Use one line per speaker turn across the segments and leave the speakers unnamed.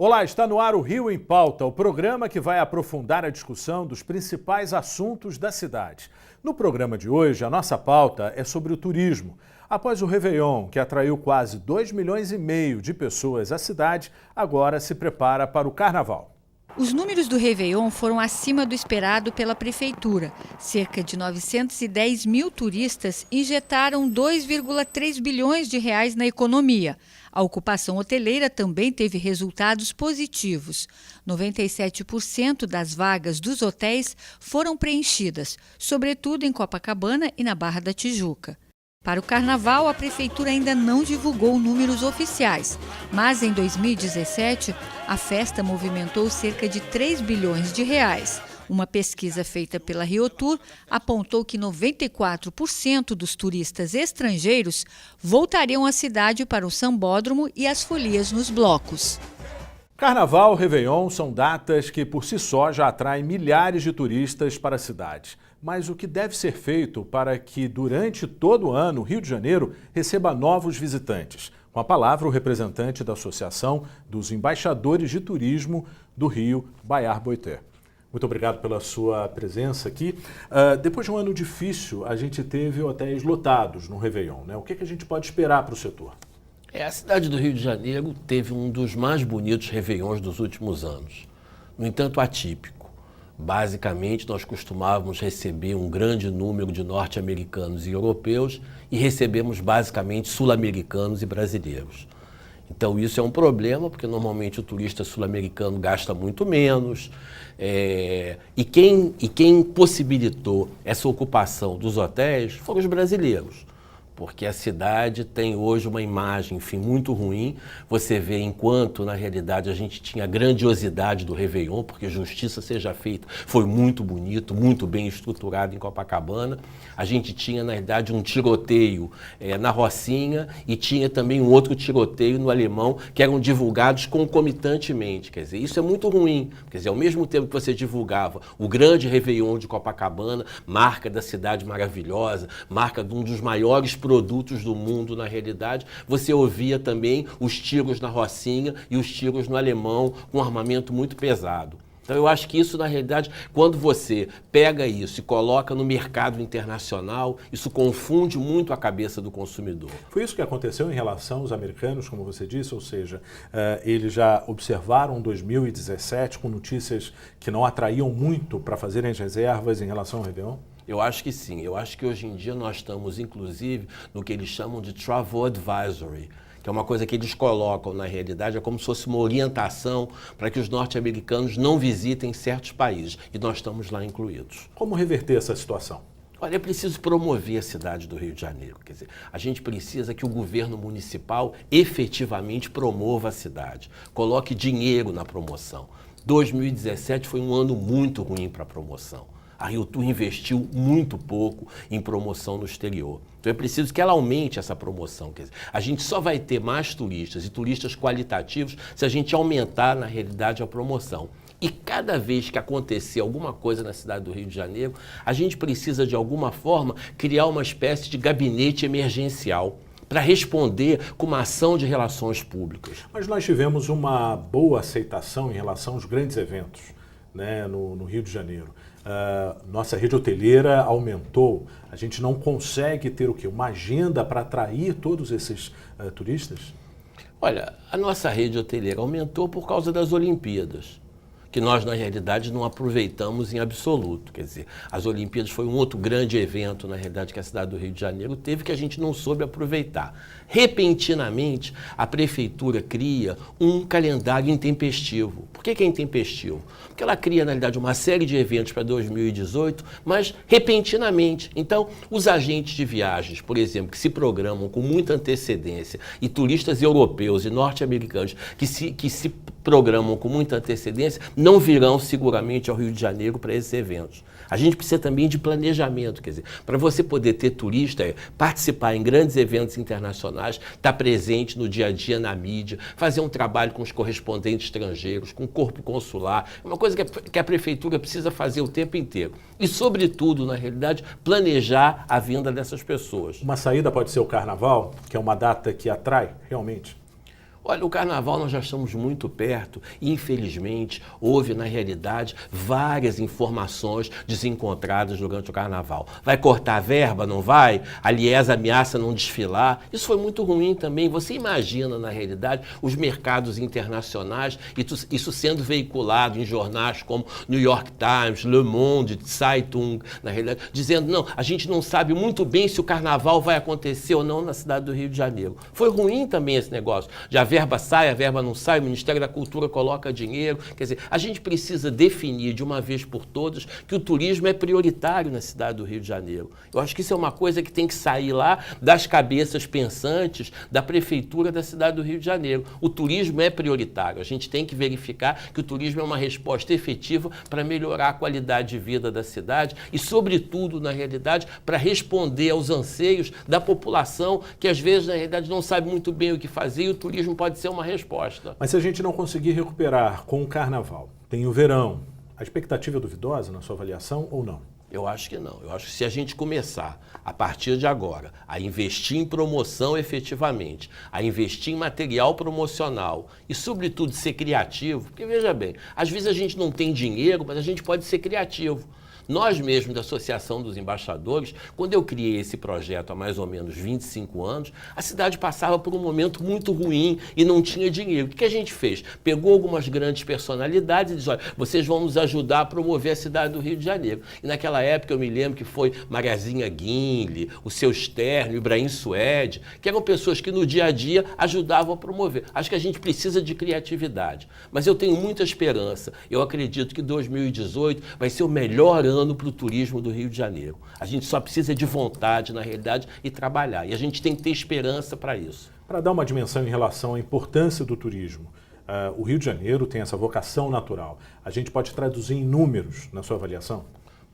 Olá, está no ar o Rio em Pauta, o programa que vai aprofundar a discussão dos principais assuntos da cidade. No programa de hoje, a nossa pauta é sobre o turismo. Após o Réveillon, que atraiu quase 2,5 milhões de pessoas à cidade, agora se prepara para o Carnaval.
Os números do Réveillon foram acima do esperado pela Prefeitura. Cerca de 910 mil turistas injetaram 2,3 bilhões de reais na economia. A ocupação hoteleira também teve resultados positivos. 97% das vagas dos hotéis foram preenchidas, sobretudo em Copacabana e na Barra da Tijuca. Para o Carnaval, a Prefeitura ainda não divulgou números oficiais, mas em 2017, a festa movimentou cerca de 3 bilhões de reais. Uma pesquisa feita pela RioTour apontou que 94% dos turistas estrangeiros voltariam à cidade para o sambódromo e as folias nos blocos.
Carnaval e Réveillon são datas que por si só já atraem milhares de turistas para a cidade. Mas o que deve ser feito para que durante todo o ano o Rio de Janeiro receba novos visitantes? Com a palavra o representante da Associação dos Embaixadores de Turismo do Rio, Bayard Boiter. Muito obrigado pela sua presença aqui. Depois de um ano difícil, a gente teve hotéis lotados no Réveillon, né? O que a gente pode esperar para o setor?
A cidade do Rio de Janeiro teve um dos mais bonitos Réveillons dos últimos anos. No entanto, atípico. Basicamente, nós costumávamos receber um grande número de norte-americanos e europeus e recebemos basicamente sul-americanos e brasileiros. Então isso é um problema, porque normalmente o turista sul-americano gasta muito menos. E quem possibilitou essa ocupação dos hotéis foram os brasileiros. Porque a cidade tem hoje uma imagem, enfim, muito ruim. Você vê, enquanto na realidade a gente tinha a grandiosidade do Réveillon, porque justiça seja feita, foi muito bonito, muito bem estruturado em Copacabana. A gente tinha, na realidade, um tiroteio na Rocinha e tinha também um outro tiroteio no Alemão, que eram divulgados concomitantemente. Quer dizer, isso é muito ruim. Quer dizer, ao mesmo tempo que você divulgava o grande Réveillon de Copacabana, marca da cidade maravilhosa, marca de um dos maiores produtos do mundo, na realidade, você ouvia também os tiros na Rocinha e os tiros no Alemão com armamento muito pesado. Então eu acho que isso, na realidade, quando você pega isso e coloca no mercado internacional, isso confunde muito a cabeça do consumidor.
Foi isso que aconteceu em relação aos americanos, como você disse, ou seja, eles já observaram 2017 com notícias que não atraíam muito para fazerem as reservas em relação ao Réveillon?
Eu acho que sim. Eu acho que hoje em dia nós estamos, inclusive, no que eles chamam de Travel Advisory, que é uma coisa que eles colocam, na realidade, é como se fosse uma orientação para que os norte-americanos não visitem certos países. E nós estamos lá incluídos.
Como reverter essa situação?
Olha, é preciso promover a cidade do Rio de Janeiro. Quer dizer, a gente precisa que o governo municipal efetivamente promova a cidade, coloque dinheiro na promoção. 2017 foi um ano muito ruim para a promoção. A RioTour investiu muito pouco em promoção no exterior. Então é preciso que ela aumente essa promoção. Quer dizer, a gente só vai ter mais turistas e turistas qualitativos se a gente aumentar, na realidade, a promoção. E cada vez que acontecer alguma coisa na cidade do Rio de Janeiro, a gente precisa, de alguma forma, criar uma espécie de gabinete emergencial para responder com uma ação de relações públicas.
Mas nós tivemos uma boa aceitação em relação aos grandes eventos, né, no Rio de Janeiro. Nossa rede hoteleira aumentou. A gente não consegue ter o quê? Uma agenda para atrair todos esses turistas?
Olha, a nossa rede hoteleira aumentou por causa das Olimpíadas, que nós, na realidade, não aproveitamos em absoluto. Quer dizer, as Olimpíadas foi um outro grande evento, na realidade, que a cidade do Rio de Janeiro teve, que a gente não soube aproveitar. Repentinamente, a prefeitura cria um calendário intempestivo. Por que é intempestivo? Porque ela cria, na realidade, uma série de eventos para 2018, mas repentinamente. Então, os agentes de viagens, por exemplo, que se programam com muita antecedência, e turistas europeus e norte-americanos que se programam com muita antecedência, não virão seguramente ao Rio de Janeiro para esses eventos. A gente precisa também de planejamento, quer dizer, para você poder ter turista, participar em grandes eventos internacionais, estar presente no dia a dia na mídia, fazer um trabalho com os correspondentes estrangeiros, com o corpo consular, é uma coisa que a prefeitura precisa fazer o tempo inteiro. E, sobretudo, na realidade, planejar a vinda dessas pessoas.
Uma saída pode ser o Carnaval, que é uma data que atrai realmente?
Olha, o carnaval nós já estamos muito perto e, infelizmente, houve, na realidade, várias informações desencontradas durante o carnaval. Vai cortar a verba, não vai? A Liesa ameaça não desfilar. Isso foi muito ruim também. Você imagina, na realidade, os mercados internacionais, isso sendo veiculado em jornais como New York Times, Le Monde, Zeitung, na realidade, dizendo, não, a gente não sabe muito bem se o carnaval vai acontecer ou não na cidade do Rio de Janeiro. Foi ruim também esse negócio. Já a verba sai, a verba não sai, o Ministério da Cultura coloca dinheiro. Quer dizer, a gente precisa definir de uma vez por todas que o turismo é prioritário na cidade do Rio de Janeiro. Eu acho que isso é uma coisa que tem que sair lá das cabeças pensantes da prefeitura da cidade do Rio de Janeiro. O turismo é prioritário. A gente tem que verificar que o turismo é uma resposta efetiva para melhorar a qualidade de vida da cidade e, sobretudo, na realidade, para responder aos anseios da população que, às vezes, na realidade, não sabe muito bem o que fazer e o turismo pode ser uma resposta.
Mas se a gente não conseguir recuperar com o carnaval, tem o verão, a expectativa é duvidosa na sua avaliação ou não?
Eu acho que não. Eu acho que se a gente começar, a partir de agora, a investir em promoção efetivamente, a investir em material promocional e, sobretudo, ser criativo, porque, veja bem, às vezes a gente não tem dinheiro, mas a gente pode ser criativo. Nós mesmos, da Associação dos Embaixadores, quando eu criei esse projeto há mais ou menos 25 anos, a cidade passava por um momento muito ruim e não tinha dinheiro. O que a gente fez? Pegou algumas grandes personalidades e disse, olha, vocês vão nos ajudar a promover a cidade do Rio de Janeiro. E naquela época eu me lembro que foi Mariazinha Guinle, o Seu Stern, o Ibrahim Suede, que eram pessoas que no dia a dia ajudavam a promover. Acho que a gente precisa de criatividade. Mas eu tenho muita esperança. Eu acredito que 2018 vai ser o melhor ano para o turismo do Rio de Janeiro. A gente só precisa de vontade, na realidade, e trabalhar. E a gente tem que ter esperança para isso.
Para dar uma dimensão em relação à importância do turismo, o Rio de Janeiro tem essa vocação natural. A gente pode traduzir em números na sua avaliação?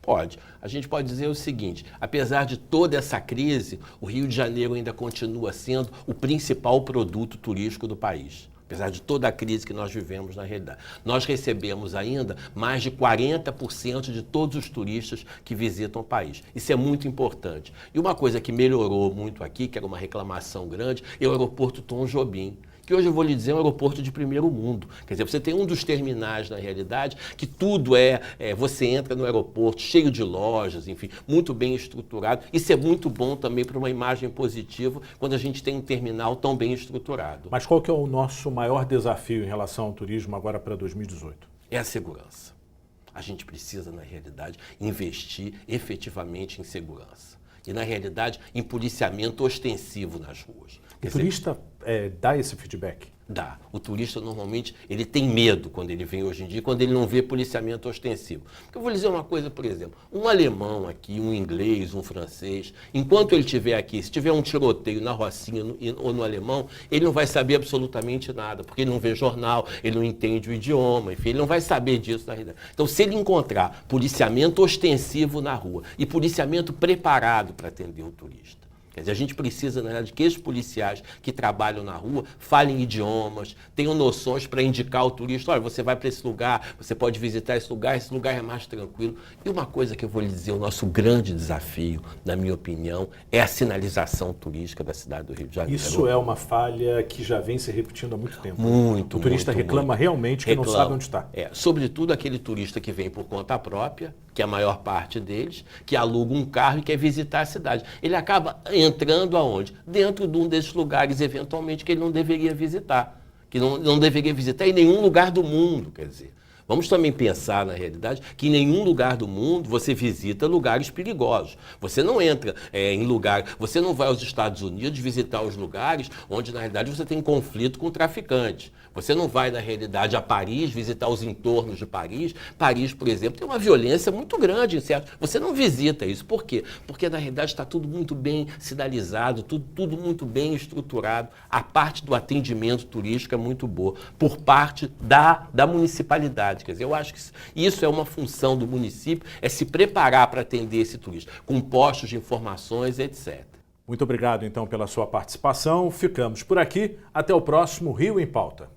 Pode. A gente pode dizer o seguinte, apesar de toda essa crise, o Rio de Janeiro ainda continua sendo o principal produto turístico do país. Apesar de toda a crise que nós vivemos na realidade. Nós recebemos ainda mais de 40% de todos os turistas que visitam o país. Isso é muito importante. E uma coisa que melhorou muito aqui, que era uma reclamação grande, é o aeroporto Tom Jobim, que hoje eu vou lhe dizer é um aeroporto de primeiro mundo. Quer dizer, você tem um dos terminais, na realidade, que tudo você entra no aeroporto cheio de lojas, enfim, muito bem estruturado. Isso é muito bom também para uma imagem positiva quando a gente tem um terminal tão bem estruturado.
Mas qual que é o nosso maior desafio em relação ao turismo agora para 2018?
É a segurança. A gente precisa, na realidade, investir efetivamente em segurança. E, na realidade, em policiamento ostensivo nas ruas.
O turista dá esse feedback?
Dá. O turista, normalmente, ele tem medo quando ele vem hoje em dia, quando ele não vê policiamento ostensivo. Porque eu vou lhe dizer uma coisa, por exemplo, um alemão aqui, um inglês, um francês, enquanto ele estiver aqui, se tiver um tiroteio na Rocinha ou no Alemão, ele não vai saber absolutamente nada, porque ele não vê jornal, ele não entende o idioma, enfim, ele não vai saber disso na realidade. Então, se ele encontrar policiamento ostensivo na rua e policiamento preparado para atender o turista, quer dizer, a gente precisa, na verdade, que esses policiais que trabalham na rua falem idiomas, tenham noções para indicar ao turista, olha, você vai para esse lugar, você pode visitar esse lugar é mais tranquilo. E uma coisa que eu vou lhe dizer, o nosso grande desafio, na minha opinião, é a sinalização turística da cidade do Rio de Janeiro.
Isso é uma falha que já vem se repetindo há muito tempo.
Muito,
o turista reclama realmente que não sabe onde está.
Sobretudo aquele turista que vem por conta própria, que é a maior parte deles, que aluga um carro e quer visitar a cidade. Ele acaba entrando aonde? Dentro de um desses lugares, eventualmente, que ele não deveria visitar. Que não deveria visitar em nenhum lugar do mundo, quer dizer. Vamos também pensar, na realidade, que em nenhum lugar do mundo você visita lugares perigosos. Você não entra em lugar, você não vai aos Estados Unidos visitar os lugares onde, na realidade, você tem conflito com traficantes. Você não vai, na realidade, a Paris, visitar os entornos de Paris. Paris, por exemplo, tem uma violência muito grande, certo? Você não visita isso. Por quê? Porque, na realidade, está tudo muito bem sinalizado, tudo muito bem estruturado. A parte do atendimento turístico é muito boa, por parte da municipalidade. Quer dizer, eu acho que isso é uma função do município, é se preparar para atender esse turista, com postos de informações, etc.
Muito obrigado, então, pela sua participação. Ficamos por aqui. Até o próximo Rio em Pauta.